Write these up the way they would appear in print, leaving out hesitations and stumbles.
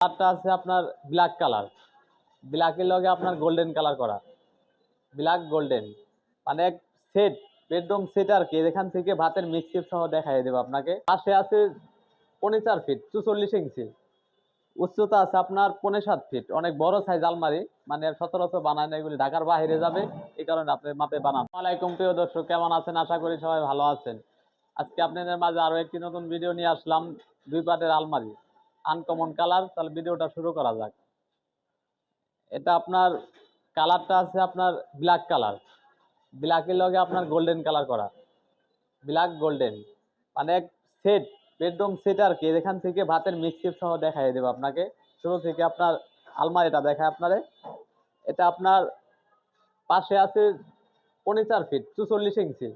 কালারটা আছে আপনার ব্ল্যাক কালার, ব্ল্যাকের লগে আপনার গোল্ডেন কালার করা, ব্ল্যাক গোল্ডেন মানে এক সেট, বেডরুম সেট আর কি। এখান থেকে ভাতের মিক্সিপ সহ দেখাই দেবো আপনাকে। পাশে আছে 4.4 ফিট 44 ইঞ্চি, উচ্চতা আছে আপনার 5.7 ফিট, অনেক বড় সাইজ আলমারি, মানে সচরাচর বানায় না, এগুলি ঢাকার বাইরে যাবে, এই কারণে আপনার মাপে বানানো। আসসালামাইকুম প্রিয় দর্শক, কেমন আছেন? আশা করি সবাই ভালো আছেন। আজকে আপনাদের মাঝে আরো একটি নতুন ভিডিও নিয়ে আসলাম, 2 পাটের আলমারি, আনকমন কালার। তাহলে ভিডিওটা শুরু করা যাক। এটা আপনার কালারটা আছে আপনার ব্ল্যাক কালার, ব্ল্যাকের লগে আপনার গোল্ডেন কালার করা, ব্ল্যাক গোল্ডেন মানে এক সেট, বেডরুম সেট আর কি। এখান থেকে ভাতের মিক্সিপ সহ দেখাই দেবো আপনাকে। শুরু থেকে আপনার আলমারিটা দেখায় আপনারে। এটা আপনার পাশে আছে 4.4 ফিট 44 ইঞ্চি,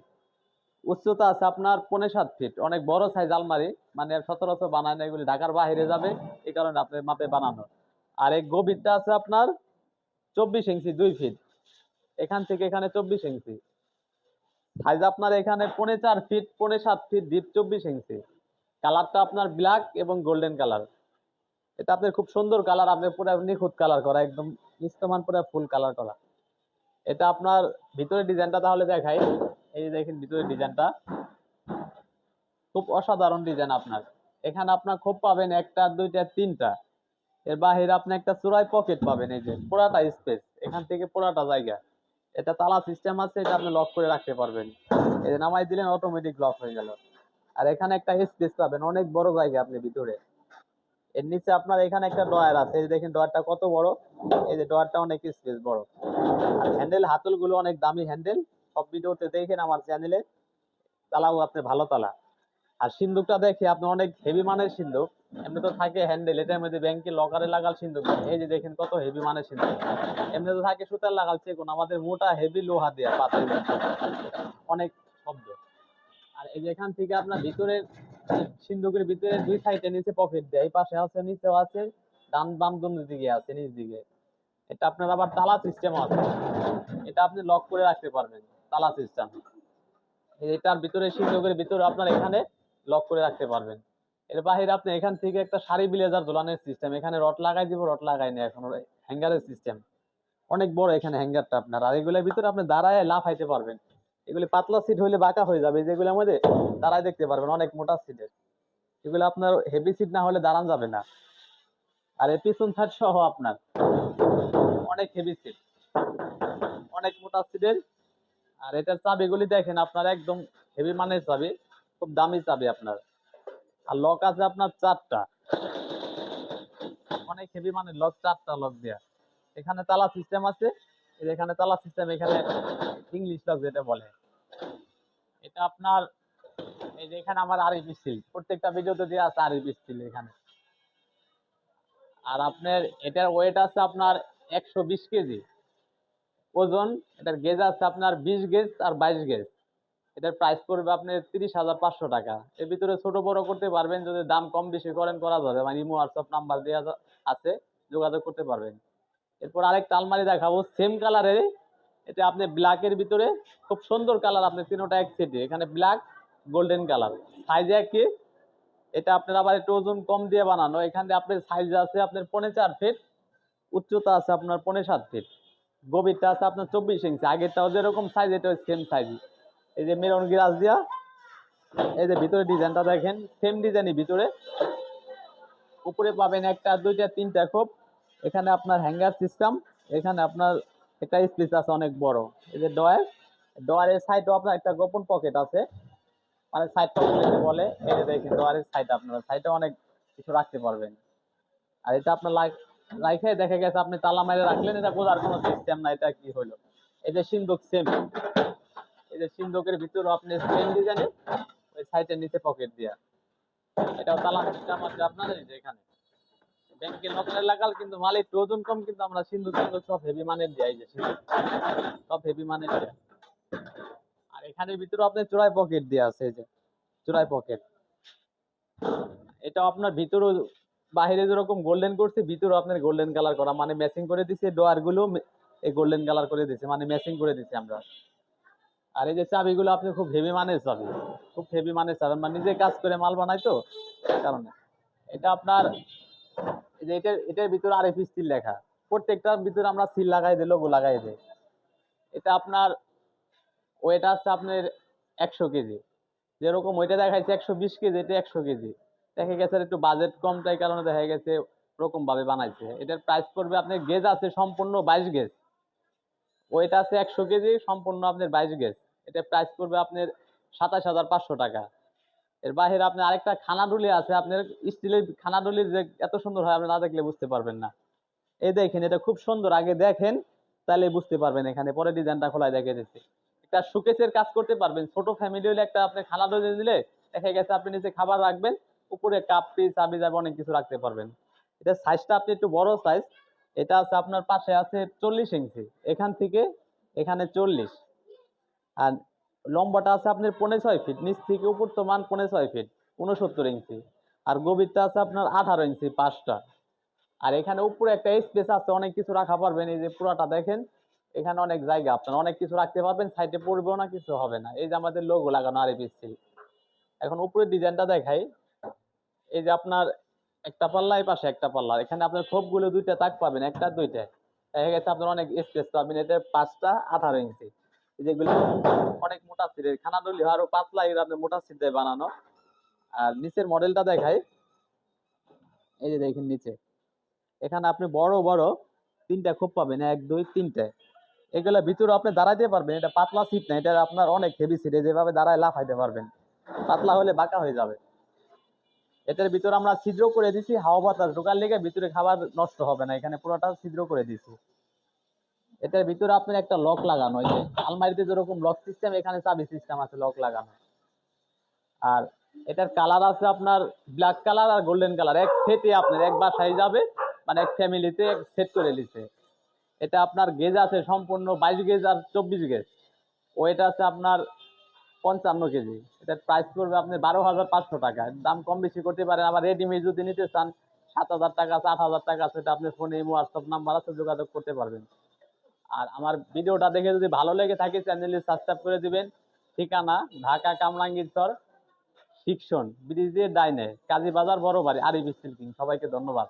উচ্চতা আছে আপনার 5.7 ফিট, অনেক বড় সাইজ আলমারি, মানে সচরাচর বানায় না, এগুলি ঢাকার বাইরে যাবে, এই কারণে আপনার মাপে বানানো। আর এই গভীরটা আছে আপনার 24 ইঞ্চি 2 ফিট, এখান থেকে এখানে 24 ইঞ্চি সাইজ আপনার। এখানে 4.4 ফিট 5.7 ফিট ডিপ 24 ইঞ্চি। কালারটা আপনার ব্ল্যাক এবং গোল্ডেন কালার। এটা আপনার খুব সুন্দর কালার, আপনার পুরো নিখুঁত কালার করা, একদম মিষ্টমান পুরো ফুল কালার করা। এটা আপনার ভিতরে ডিজাইনটা তাহলে দেখাই। এই যে দেখেন ভিতরে ডিজাইনটা খুব অসাধারণ ডিজাইন আপনার। এখানে আপনার খোপ পাবেন একটা, দুইটা, তিনটা। এর বাহিরে আপনি একটা চূড়ায় পকেট পাবেন, এই যে পুরাটা স্পেস, এখান থেকে পুরাটা জায়গা। এটা তালা সিস্টেম আছে, এটা আপনি লক করে রাখতে পারবেন। এই যে নামাই দিলেন অটোমেটিক লক হয়ে গেল। আর এখানে একটা স্পেস পাবেন, অনেক বড় জায়গা আপনি ভিতরে। এর নিচে আপনার এখানে একটা ডয়ার আছে, এই দেখেন ডয়ারটা কত বড়। এই যে ডয়ারটা অনেক স্পেস বড়। আর হ্যান্ডেল হাতল গুলো অনেক দামি হ্যান্ডেল, সব ভিডিওতে দেখেন আমার চ্যানেলে। তালাও আপনি ভালো তালা। আর সিন্দুকটা দেখে আপনি অনেক হেভি মানের সিন্দুক। এমনি তো থাকে হ্যান্ডেল, এটার মধ্যে ব্যাংকে লকারে লাগাল সিন্দুক। এই যে দেখেন কত হেভি মানের সিন্দুক। এমনি তো থাকে সুতার লাগাল চেগুন, আমাদের মোটা হেভি লোহা দেওয়া পাথর, অনেক শব্দ। আর এই যে এখান থেকে আপনার ভিতরে সিন্দুকের ভিতরে দুই সাইডে নিচে পকেট দেয়, এই পাশে আছে, নিচেও আছে, ডান বাম দুনো দিকে আছে, নিচ দিকে। এটা আপনার আবার তালা সিস্টেম আছে, এটা আপনি লক করে রাখতে পারবেন, তালা সিস্টেম। এটার ভিতরে সিন্দুকের ভিতরে আপনার এখানে লক করে রাখতে পারবেন। এর বাহিরে আপনি এখান থেকে একটা শাড়ি ব্লেজার ঝোলানোর সিস্টেম, এখানে রড লাগাই দিব, রড লাগাই না এখন, হ্যাঙ্গারের সিস্টেম অনেক বড় এখানে হ্যাঙ্গারটা আপনার। আর এগুলোর ভিতরে আপনি দাঁড়ায় লাফাইতে পারবেন। এগুলি পাতলা সিট হইলে বাঁকা হয়ে যাবে, যেগুলোর মধ্যে দাঁড়ায় দেখতে পারবেন, অনেক মোটা সিটের। এগুলো আপনার হেভি সিট না হলে দাঁড়ান যাবে না। আর এর পিছন সাইড সহ আপনার অনেক হেভি সিট, অনেক মোটা সিটের। আর এটার চাবিগুলি দেখেন আপনার একদম হেভি মানের চাবি, খুব দামি চাবি আপনার। আর লক আছে আপনার 4টা, অনেক হেভি মানের লক, 4টা লক দেয়া। এখানে তালা সিস্টেম আছে, এখানে তালা সিস্টেম, এখানে ইংলিশ লক যেটা বলে। এটা আপনার এই যে এখানে আমার আরবি স্টিল, প্রত্যেকটা ভিডিওতে দেওয়া আছে আরবি স্টিল এখানে। আর আপনার এটার ওয়েট আছে আপনার 120 কেজি ওজন। এটার গেজ আছে আপনার 20 গেজ আর 22 গেজ। এটার প্রাইস পড়বে আপনার 30,500 টাকা। এর ভিতরে ছোট বড় করতে পারবেন, যদি দাম কম বেশি করেন করা যাবে, মানে ইমো হোয়াটসঅ্যাপ নাম্বার দেওয়া আছে, যোগাযোগ করতে পারবেন। এরপর আরেকটা আলমারি দেখাবো সেম কালারের। এটা আপনি ব্ল্যাকের ভিতরে, খুব সুন্দর কালার, আপনি তিনোটা এক সেটে, এখানে ব্ল্যাক গোল্ডেন কালার, সাইজ একই। এটা আপনার আবার একটু ওজন কম দিয়ে বানানো। এখানে আপনার সাইজ আছে আপনার 4.4 ফিট, উচ্চতা আছে আপনার 5.7 ফিট, গভীরটা আছে আপনার 24 ইঞ্চি। আগেরটাও যেরকম সাইজ, এটা সেম সাইজ। এই যে মেরুন গ্লাস দিয়া, এই যে ভিতরে ডিজাইনটা দেখেন, সেম ডিজাইনই ভিতরে। উপরে পাবেন একটা, দুইটা, তিনটা খোপ। এখানে আপনার হ্যাঙ্গার সিস্টেম, এখানে আপনার একটা স্পেস আছে অনেক বড়। এই যে ডয়ারের সাইডও আপনার একটা গোপন পকেট আছে, মানে সাইড পকেট বলে। এই যে দেখেন ডয়ারের সাইড, আপনার সাইডে অনেক কিছু রাখতে পারবেন। আর এটা আপনার রাইখে দেখা গেছে আপনি তালা মাইরে রাখলেন, এটা বোঝার কোনো সিস্টেম না এটা কি হলো। এই যে সিন্দুক সেম, এই যে সিন্দুকের ভিতরে আপনি সেম ডিজাইনে ওই সাইডের নিচে পকেট দিয়া। এটাও তালা সিস্টেম আছে আপনার। এই যে এখানে ব্যাংকে লকারে লাগাল, কিন্তু মাল একটু ওজন কম, কিন্তু আমরা সিন্দুক সিন্দুক সব হেভি মানের দিই, এই যে সিন্দুক সব হেভি মানের দেয়া। আর এখানের ভিতরে আপনার চোরাই পকেট দেওয়া আছে, এই যে চোরাই পকেট। এটা আপনার ভিতরে বাহিরে যেরকম গোল্ডেন করছে, ভিতরে আপনার গোল্ডেন কালার করা, মানে ম্যাচিং করে দিছে। ডোয়ার গুলো এই গোল্ডেন কালার করে দিছে, মানে ম্যাচিং করে দিছে আমরা। আর এই যে চাবিগুলো আপনি খুব হেভি মানের চাবি, খুব হেভি মানের চাবি, মানে নিজে কাজ করে মাল বানাই তো, এই কারণে। এটা আপনার এই যে এটার ভিতরে আরএফ স্টিল লেখা, প্রত্যেকটার ভিতরে আমরা সিল লাগাই দিই, লোগো লাগাই দিই। এটা আপনার ওয়েট আছে আপনার 100 কেজি, যেরকম ওইটা দেখাইছে 120 কেজি, এটা 100 কেজি। দেখা গেছে একটু বাজেট কম, তাই কারণে দেখা গেছে ওরকম ভাবে বানাইছে। এটার প্রাইস পড়বে, আপনার গেজ আছে সম্পূর্ণ 22 গেজ, ওয়েট আছে 100 কেজি, সম্পূর্ণ আপনার 22 গেজ। এটার প্রাইস পড়বে আপনার 27,500 টাকা। এর বাইরে আপনার আরেকটা খানাডুলি আছে, আপনার স্টিলের খানাডুলি যে এত সুন্দর হয় আপনি না দেখলে বুঝতে পারবেন না। এই দেখেন, এটা খুব সুন্দর, আগে দেখেন তাহলে বুঝতে পারবেন। এখানে পরে ডিজাইনটা খোলায় দেখে দিচ্ছি। একটা শোকেসের কাজ করতে পারবেন, ছোট ফ্যামিলি হলে একটা আপনি খানা ডলে দিলে দেখা গেছে আপনি নিচে খাবার রাখবেন, উপরে কাপ পিস চাবি যাবে অনেক কিছু রাখতে পারবেন। এটা সাইজটা আপনি একটু বড় সাইজ, এটা আছে আপনার পাশে আছে 40 ইঞ্চি, এখান থেকে এখানে 40। আর লম্বাটা আছে আপনার 6.5 ফিট, নিচ থেকে উপর তো মান 6.5 ফিট, 69 ইঞ্চি। আর গভীরটা আছে আপনার 18 ইঞ্চি পাঁচটা। আর এখানে উপরে একটা স্পেস আছে, অনেক কিছু রাখা পারবেন। এই যে পুরাটা দেখেন, এখানে অনেক জায়গা, আপনার অনেক কিছু রাখতে পারবেন, সাইডে পড়বেও না, কিছু হবে না। এই যে আমাদের লোগো লাগানো আরএফএসসি। এখন উপরের ডিজাইনটা দেখাই। এই যে আপনার একটা পাল্লা, এই পাশে একটা পাল্লা, এখানে আপনার খোপগুলো দুইটা তাক পাবেন, একটা দুইটা। দেখা গেছে আপনার অনেক স্পেস পাবেন। এটা পাঁচটা 18 ইঞ্চি। যেগুলো অনেক মোটা সিটের খানাডলি আরো পাতলা, এর আপনার মোটা সিট দিয়ে বানানো। আর নিচের মডেলটা দেখাই। এই যে দেখেন নিচে, এখানে আপনি বড় বড় তিনটা খোপ পাবেন, এক দুই তিনটে। এগুলা ভিতরে আপনি দাঁড়াইতে পারবেন, এটা পাতলা সিট না, এটা আপনার অনেক হেভি সিট, যেভাবে দাঁড়ায় লাফাইতে পারবেন। পাতলা হলে বাঁকা হয়ে যাবে। এটার ভিতরে আমরা ছিদ্র করে দিছি, হাওয়া বাতাস ঢোকার লেগে ভিতরে খাবার নষ্ট হবে না, এখানে পুরোটা ছিদ্র করে দিছি। এটার ভিতরে আপনার একটা লক লাগানো, এই যে আলমারিতে যেরকম লক সিস্টেম, এখানে চাবি সিস্টেম আছে লক লাগানো। আর এটার কালার আছে আপনার ব্ল্যাক কালার আর গোল্ডেন কালার, এক সেটে আপনার এক বাসায় যাবে, মানে এক ফ্যামিলিতে এক সেট করে নিছে। এটা আপনার গেজ আছে সম্পূর্ণ 22 গেজ আর 24 গেজ। ওয়েট আছে আপনার 55 কেজি। এটার প্রাইস পড়বে আপনার 12,500 টাকা। দাম কম বেশি করতে পারেন। আবার রেডিমেড যদি নিতে চান 7,000 টাকা আছে, 8,000 টাকা আছে। এটা আপনি ফোনে হোয়াটসঅ্যাপ নাম্বার আছে, যোগাযোগ করতে পারবেন। আর আমার ভিডিওটা দেখে যদি ভালো লেগে থাকে চ্যানেলটি সাবস্ক্রাইব করে দিবেন। ঠিকানা ঢাকা কামরাঙ্গীরচর, শিক্ষণ ব্রিজের ডাইনে, কাজীবাজার, বড় বাড়ি, আরিফ স্টিল কিং। সবাইকে ধন্যবাদ।